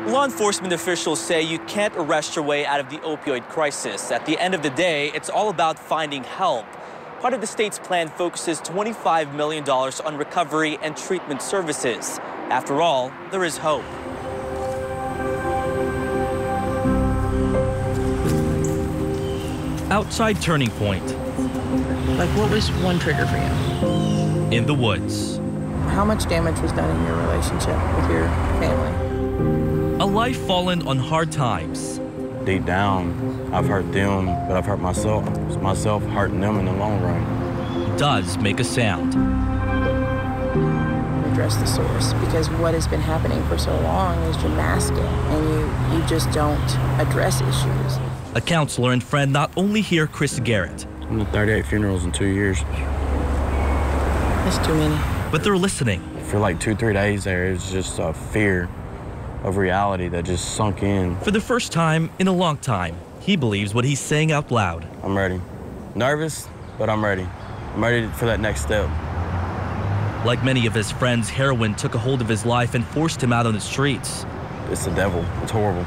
Law enforcement officials say you can't arrest your way out of the opioid crisis. At the end of the day, it's all about finding help. Part of the state's plan focuses $25 million on recovery and treatment services. After all, there is hope. Outside Turning Point. Like, what was one trigger for you? In the woods. How much damage was done in your relationship with your family? A life fallen on hard times. Deep down, I've hurt them, but I've hurt myself. It's myself hurting them in the long run. Does make a sound. Address the source, because what has been happening for so long is you're masking and you just don't address issues. A counselor and friend not only hear Chris Garrett. I'm to 38 funerals in 2 years. That's too many. But they're listening. For like 2-3 days there, it's just a fear of reality that just sunk in. For the first time in a long time, he believes what he's saying out loud. I'm ready. Nervous, but I'm ready. I'm ready for that next step. Like many of his friends, heroin took a hold of his life and forced him out on the streets. It's the devil. It's horrible.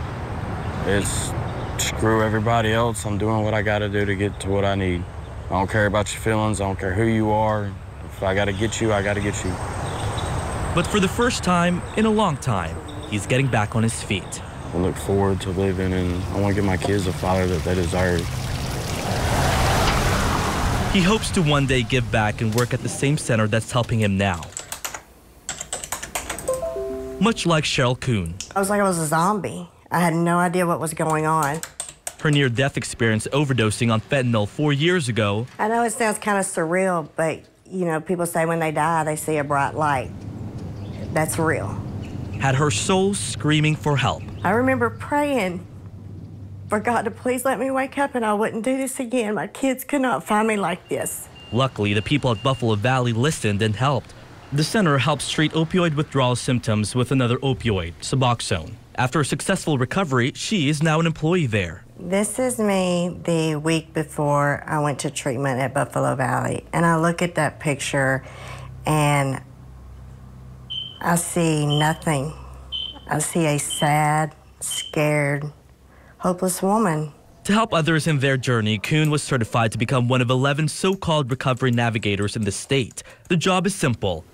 It's screw everybody else. I'm doing what I gotta do to get to what I need. I don't care about your feelings. I don't care who you are. If I gotta get you, I gotta get you. But for the first time in a long time, he's getting back on his feet. I look forward to living, and I want to give my kids a father that they deserve. He hopes to one day give back and work at the same center that's helping him now. Much like Cheryl Kuhn. I was like I was a zombie. I had no idea what was going on. Her near-death experience overdosing on fentanyl 4 years ago. I know it sounds kind of surreal, but, you know, people say when they die, they see a bright light. That's real. Had her soul screaming for help. I remember praying for God to please let me wake up and I wouldn't do this again. My kids could not find me like this. Luckily, the people at Buffalo Valley listened and helped. The center helps treat opioid withdrawal symptoms with another opioid, Suboxone. After a successful recovery, she is now an employee there. This is me the week before I went to treatment at Buffalo Valley. And I look at that picture and I see nothing. I see a sad, scared, hopeless woman. To help others in their journey, Kuhn was certified to become one of 11 so-called recovery navigators in the state. The job is simple.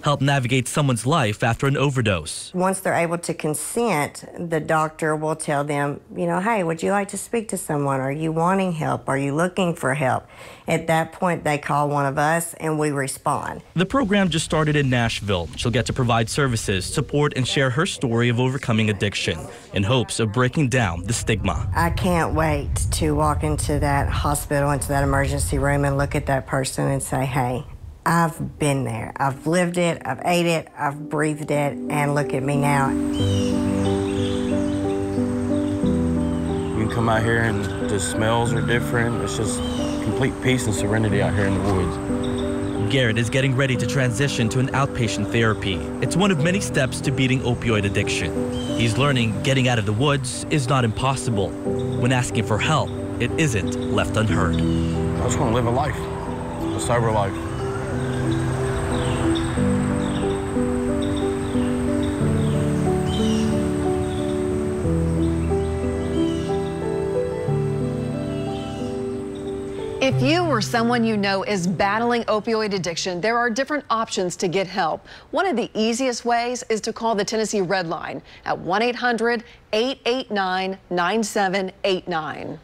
Help navigate someone's life after an overdose. Once they're able to consent, the doctor will tell them, you know, hey, would you like to speak to someone? Are you wanting help? Are you looking for help? At that point, they call one of us and we respond. The program just started in Nashville. She'll get to provide services, support, and share her story of overcoming addiction in hopes of breaking down the stigma. I can't wait to walk into that hospital, into that emergency room and look at that person and say, hey, I've been there. I've lived it, I've ate it, I've breathed it, and look at me now. You can come out here and the smells are different. It's just complete peace and serenity out here in the woods. Garrett is getting ready to transition to an outpatient therapy. It's one of many steps to beating opioid addiction. He's learning getting out of the woods is not impossible. When asking for help, it isn't left unheard. I just want to live a life, a sober life. If you or someone you know is battling opioid addiction, there are different options to get help. One of the easiest ways is to call the Tennessee Red Line at 1-800-889-9789.